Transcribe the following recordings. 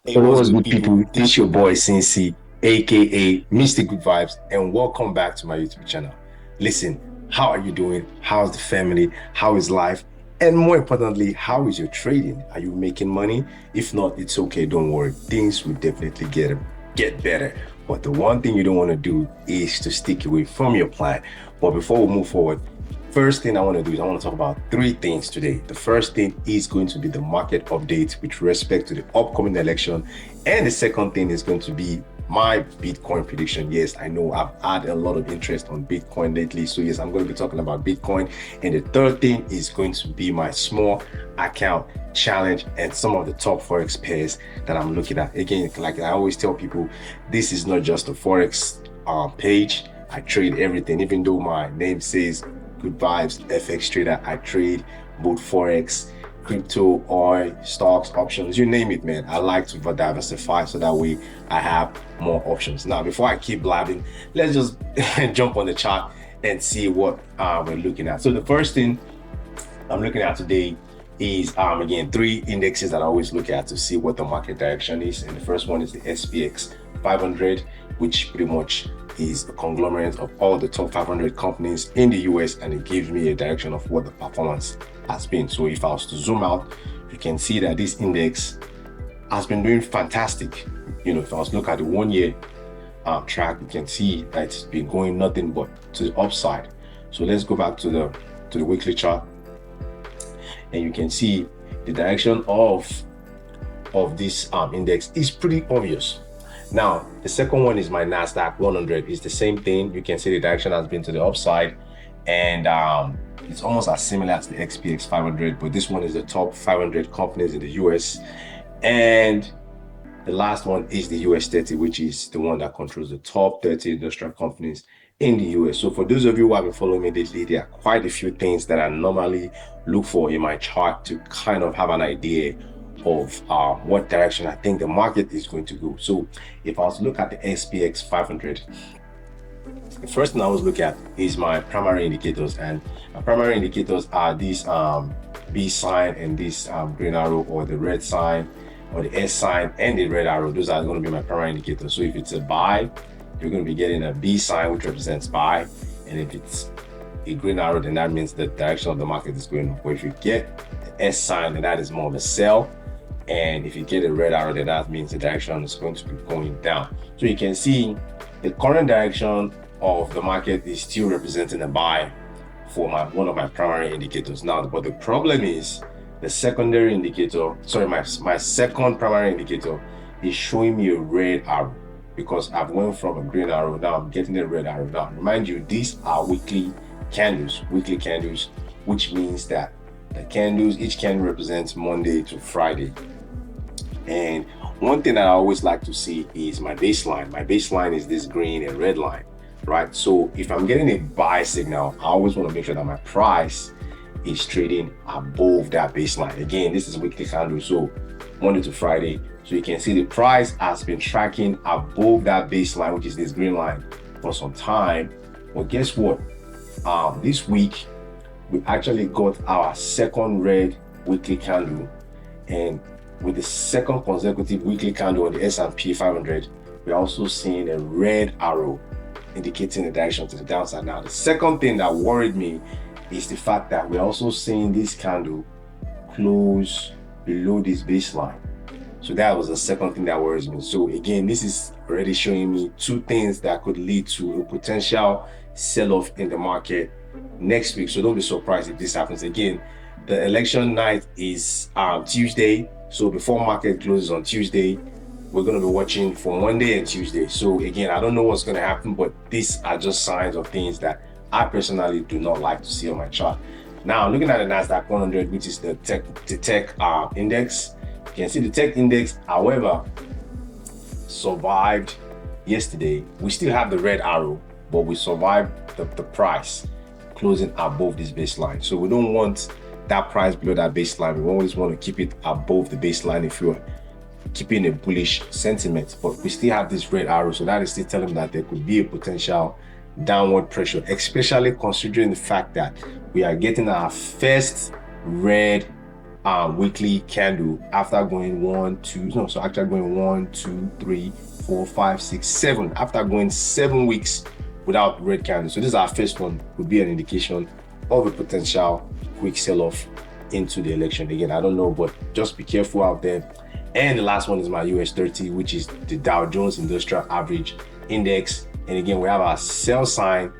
Hey, what's good, people? This your boy Cincy, aka Mr. Good Vibes, and welcome back to my YouTube channel. Listen, how are you doing? How's the family? How is life? And more importantly, how is your trading? Are you making money? If not, it's okay. Don't worry. Things will definitely get better. But the one thing you don't want to do is to stick away from your plan. But before we move forward, first thing I want to do is I want to talk about three things today. The first thing is going to be the market update with respect to the upcoming election. And the second thing is going to be my Bitcoin prediction. Yes, I know I've had a lot of interest on Bitcoin lately. So yes, I'm going to be talking about Bitcoin. And the third thing is going to be my small account challenge and some of the top Forex pairs that I'm looking at. Again, like I always tell people, this is not just a Forex page. I trade everything, even though my name says Goodvibesfxtrader. I trade both Forex, crypto, oil, stocks, options, you name it, man. I like to diversify so that way I have more options. Now, before I keep blabbing, let's just jump on the chart and see what we're looking at. So the first thing I'm looking at today is again three indexes that I always look at to see what the market direction is. And the first one is the SPX500, which pretty much is a conglomerate of all the top 500 companies in the US, and it gives me a direction of what the performance has been. So if I was to zoom out, you can see that this index has been doing fantastic. You know, if I was to look at the 1 year track, you can see that it's been going nothing but to the upside. So let's go back to the weekly chart, and you can see the direction of this index is pretty obvious. Now, the second one is my NASDAQ 100. It's the same thing. You can see the direction has been to the upside, and it's almost as similar as the SPX 500, but this one is the top 500 companies in the US. And the last one is the US 30, which is the one that controls the top 30 industrial companies in the US. So for those of you who have been following me lately, there are quite a few things that I normally look for in my chart to kind of have an idea of what direction I think the market is going to go. So if I was to look at the SPX 500, the first thing I always look at is my primary indicators, and my primary indicators are this B sign and this green arrow, or the red sign, or the S sign and the red arrow. Those are going to be my primary indicators. So if it's a buy, you're going to be getting a B sign, which represents buy, and if it's a green arrow, then that means the direction of the market is going up. But if you get the S sign, then that is more of a sell. And if you get a red arrow, then that means the direction is going to be going down. So you can see the current direction of the market is still representing a buy for one of my primary indicators. Now, but the problem is the secondary indicator, sorry, my second primary indicator is showing me a red arrow, because I've went from a green arrow, now I'm getting a red arrow. Now, remind you, these are weekly candles, which means that the candles, each candle represents Monday to Friday. And one thing that I always like to see is my baseline. My baseline is this green and red line, right? So if I'm getting a buy signal, I always want to make sure that my price is trading above that baseline. Again, this is weekly candle, so Monday to Friday. So you can see the price has been tracking above that baseline, which is this green line, for some time. Well, guess what? This week, we actually got our second red weekly candle, and with the second consecutive weekly candle on the S&P 500, we're also seeing a red arrow indicating the direction to the downside. Now, the second thing that worried me is the fact that we're also seeing this candle close below this baseline. So that was the second thing that worries me. So again, this is already showing me two things that could lead to a potential sell-off in the market next week. So don't be surprised if this happens again. The election night is Tuesday. So before market closes on Tuesday, we're going to be watching for Monday and Tuesday. So again, I don't know what's going to happen, but these are just signs of things that I personally do not like to see on my chart. Now, looking at the NASDAQ 100, which is the tech index, you can see the tech index, however, survived yesterday. We still have the red arrow, but we survived the price closing above this baseline. So we don't want that price below that baseline. We always want to keep it above the baseline if you're keeping a bullish sentiment, but we still have this red arrow. So that is still telling me that there could be a potential downward pressure, especially considering the fact that we are getting our first red weekly candle after going 1, 2, no, so after going 1, 2, 3, 4, 5, 6, 7, after going 7 weeks without red candle. So this is our first one, would be an indication of a potential quick sell-off into the election. Again, I don't know, but just be careful out there. And the last one is my US 30, which is the Dow Jones Industrial Average Index. And again, we have our sell sign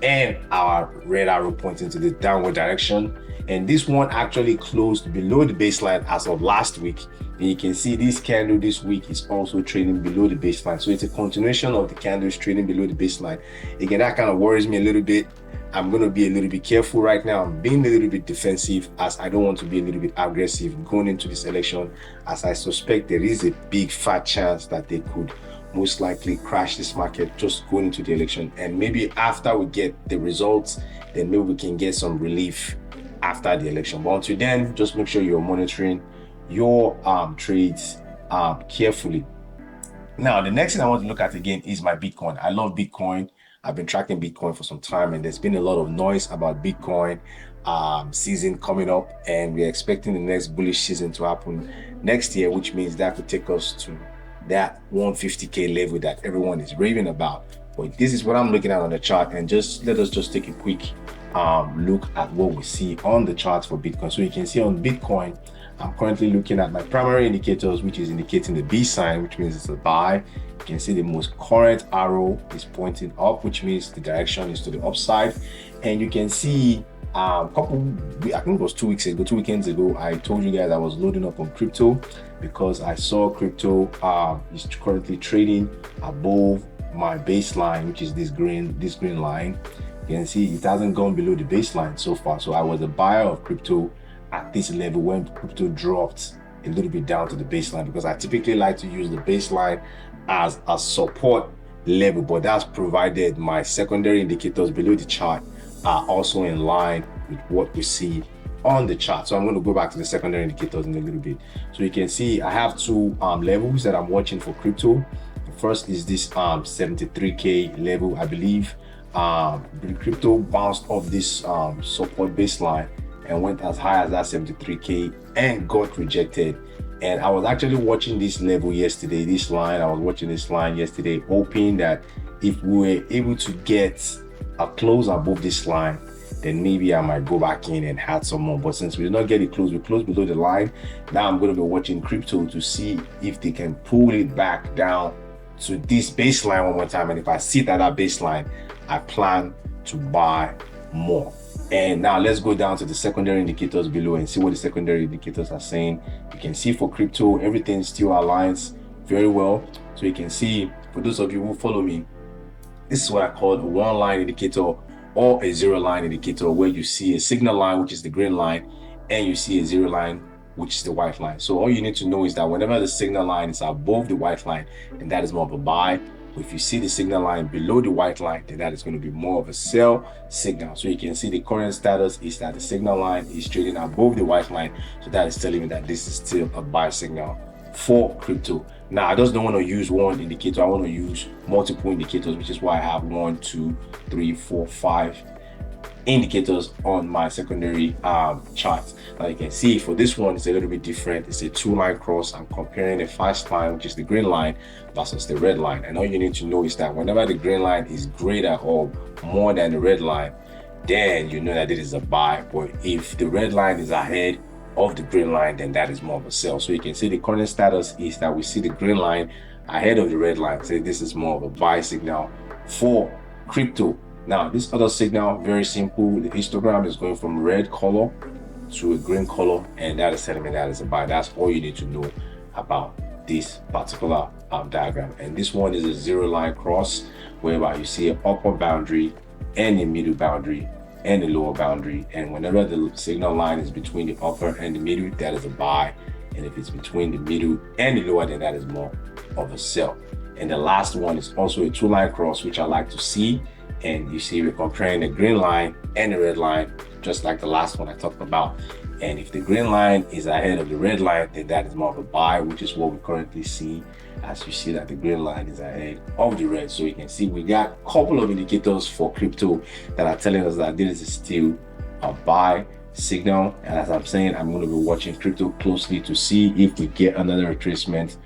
and our red arrow pointing to the downward direction. And this one actually closed below the baseline as of last week. And you can see this candle this week is also trading below the baseline. So it's a continuation of the candles trading below the baseline. Again, that kind of worries me a little bit. I'm going to be a little bit careful right now. I'm being a little bit defensive, as I don't want to be a little bit aggressive going into this election, as I suspect there is a big fat chance that they could most likely crash this market just going into the election. And maybe after we get the results, then maybe we can get some relief after the election. But until then, just make sure you're monitoring your trades carefully. Now, the next thing I want to look at again is my Bitcoin. I love Bitcoin. I've been tracking Bitcoin for some time, and there's been a lot of noise about Bitcoin season coming up, and we're expecting the next bullish season to happen next year, which means that could take us to that 150k level that everyone is raving about. But this is what I'm looking at on the chart, and just let us just take a quick look at what we see on the charts for Bitcoin. So you can see on Bitcoin, I'm currently looking at my primary indicators, which is indicating the B sign, which means it's a buy. You can see the most current arrow is pointing up, which means the direction is to the upside. And you can see I think it was 2 weekends ago, I told you guys I was loading up on crypto because I saw crypto is currently trading above my baseline, which is this green line. You can see it hasn't gone below the baseline so far. So I was a buyer of crypto at this level when crypto dropped a little bit down to the baseline, because I typically like to use the baseline as a support level, but that's provided my secondary indicators below the chart are also in line with what we see on the chart. So I'm going to go back to the secondary indicators in a little bit. So you can see I have two levels that I'm watching for crypto. The first is this 73k level. I believe the crypto bounced off this support baseline and went as high as that 73k and got rejected. And I was actually watching this level yesterday, this line. I was watching this line yesterday, hoping that if we were able to get a close above this line, then maybe I might go back in and add some more. But since we did not get it close, we closed below the line. Now I'm going to be watching crypto to see if they can pull it back down to this baseline one more time. And if I see that baseline, I plan to buy more. And now let's go down to the secondary indicators below and see what the secondary indicators are saying. You can see for crypto, everything still aligns very well. So you can see, for those of you who follow me, this is what I call a one-line indicator or a zero-line indicator, where you see a signal line, which is the green line, and you see a zero line, which is the white line. So all you need to know is that whenever the signal line is above the white line, then that is more of a buy. If you see the signal line below the white line, then that is going to be more of a sell signal. So you can see the current status is that the signal line is trading above the white line. So that is telling me that this is still a buy signal for crypto. Now, I just don't want to use one indicator. I want to use multiple indicators, which is why I have 1, 2, 3, 4, 5 indicators on my secondary chart. Now you can see for this one, it's a little bit different. It's a 2-line cross. I'm comparing a fast line, which is the green line, versus the red line. And all you need to know is that whenever the green line is greater or more than the red line, then you know that it is a buy. But if the red line is ahead of the green line, then that is more of a sell. So you can see the current status is that we see the green line ahead of the red line. So this is more of a buy signal for crypto. Now, this other signal, very simple. The histogram is going from red color to a green color, and that is telling me that is a buy. That's all you need to know about this particular diagram. And this one is a 0-line cross, whereby you see an upper boundary and a middle boundary and a lower boundary. And whenever the signal line is between the upper and the middle, that is a buy. And if it's between the middle and the lower, then that is more of a sell. And the last one is also a 2-line cross, which I like to see. And you see we're comparing the green line and the red line, just like the last one I talked about. And if the green line is ahead of the red line, then that is more of a buy, which is what we currently see, as you see that the green line is ahead of the red. So you can see we got a couple of indicators for crypto that are telling us that this is still a buy signal. And as I'm saying, I'm going to be watching crypto closely to see if we get another retracement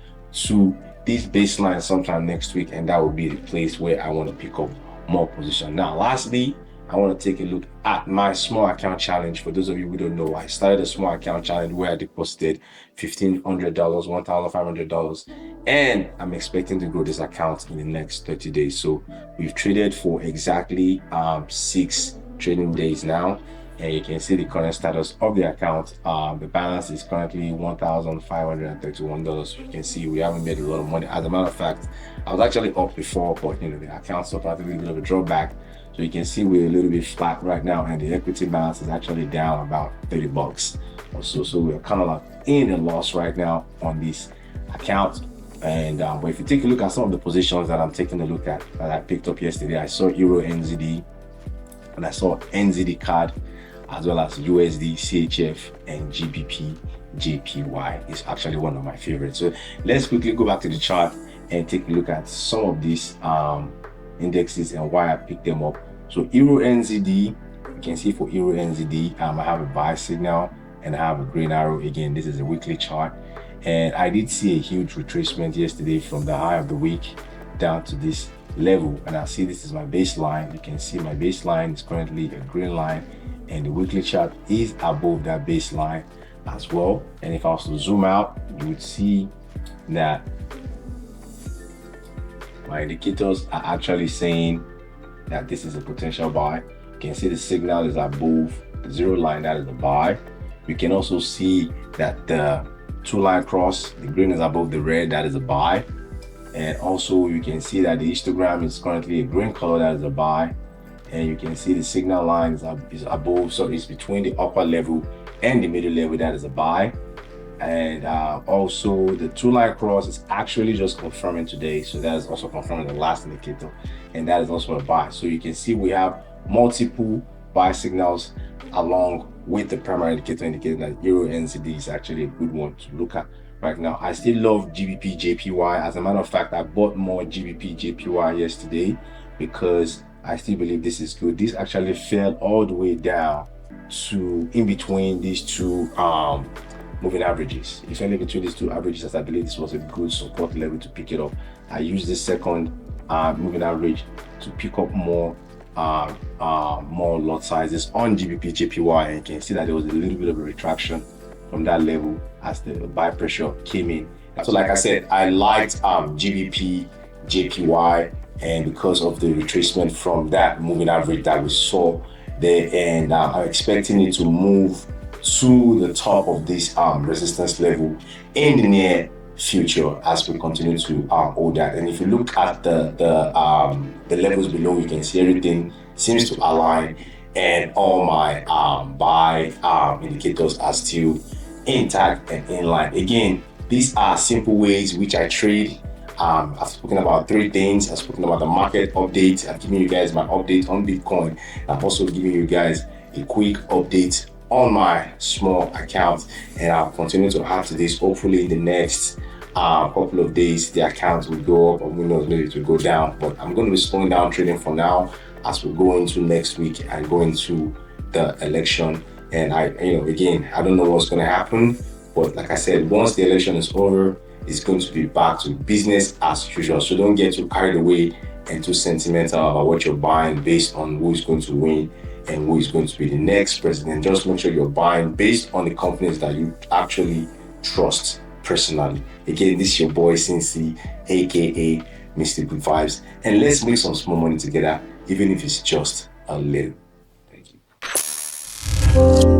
to this baseline sometime next week, and that will be the place where I want to pick up more position. Now, lastly, I want to take a look at my small account challenge. For those of you who don't know, I started a small account challenge where I deposited $1,500, $1,500, and I'm expecting to grow this account in the next 30 days. So we've traded for exactly 6 trading days now, and you can see the current status of the account. The balance is currently $1,531. So you can see we haven't made a lot of money. As a matter of fact, I was actually up before, but the account suffered a little bit of a drawback. So you can see we're a little bit flat right now, and the equity balance is actually down about $30 or so. So we're kind of like in a loss right now on this account. And but if you take a look at some of the positions that I'm taking a look at that I picked up yesterday, I saw Euro NZD, and I saw NZD CAD, as well as USD CHF and GBP JPY is actually one of my favorites. So let's quickly go back to the chart and take a look at some of these indexes and why I picked them up. So Euro NZD, you can see for Euro NZD, I have a buy signal and I have a green arrow. Again, this is a weekly chart, and I did see a huge retracement yesterday from the high of the week down to this level, and I see this is my baseline. You can see my baseline is currently a green line, and the weekly chart is above that baseline as well. And if I was to zoom out, you would see that my indicators are actually saying that this is a potential buy. You can see the signal is above the zero line, that is the buy. You can also see that the 2-line cross, the green is above the red, that is a buy. And also you can see that the histogram is currently a green color, that is a buy. And you can see the signal line is above, so it's between the upper level and the middle level, that is a buy. And also the 2-line cross is actually just confirming today, so that is also confirming the last indicator, and that is also a buy. So you can see we have multiple buy signals along with the primary indicator indicating that Euro NZD is actually a good one to look at right now. I still love GBP JPY. As a matter of fact, I bought more GBP JPY yesterday because I still believe this is good. This actually fell all the way down to in between these two moving averages. If only between these two averages, as I believe this was a good support level to pick it up. I used this second moving average to pick up more lot sizes on GBP JPY, and you can see that there was a little bit of a retraction from that level as the buy pressure came in. So like I said, I liked GBP JPY, and because of the retracement from that moving average that we saw there, and I'm expecting it to move to the top of this resistance level in the near future as we continue to hold that. And if you look at the levels below, you can see everything seems to align, and all my buy indicators are still intact and in line. Again, these are simple ways which I trade. I've spoken about 3 things. I've spoken about the market update. I've given you guys my update on Bitcoin. I've also given you guys a quick update on my small account, and I'll continue to add to this. Hopefully in the next couple of days the account will go up, or who knows, maybe it will go down, but I'm going to be slowing down trading for now as we go into next week and go into the election. And again, I don't know what's going to happen, but like I said, once the election is over, it's going to be back to business as usual. So don't get too carried away and too sentimental about what you're buying based on who is going to win and who is going to be the next president. Just make sure you're buying based on the companies that you actually trust personally. Again, this is your boy Cincy, aka Mr. Good Vibes, and let's make some small money together, even if it's just a little. Thank you.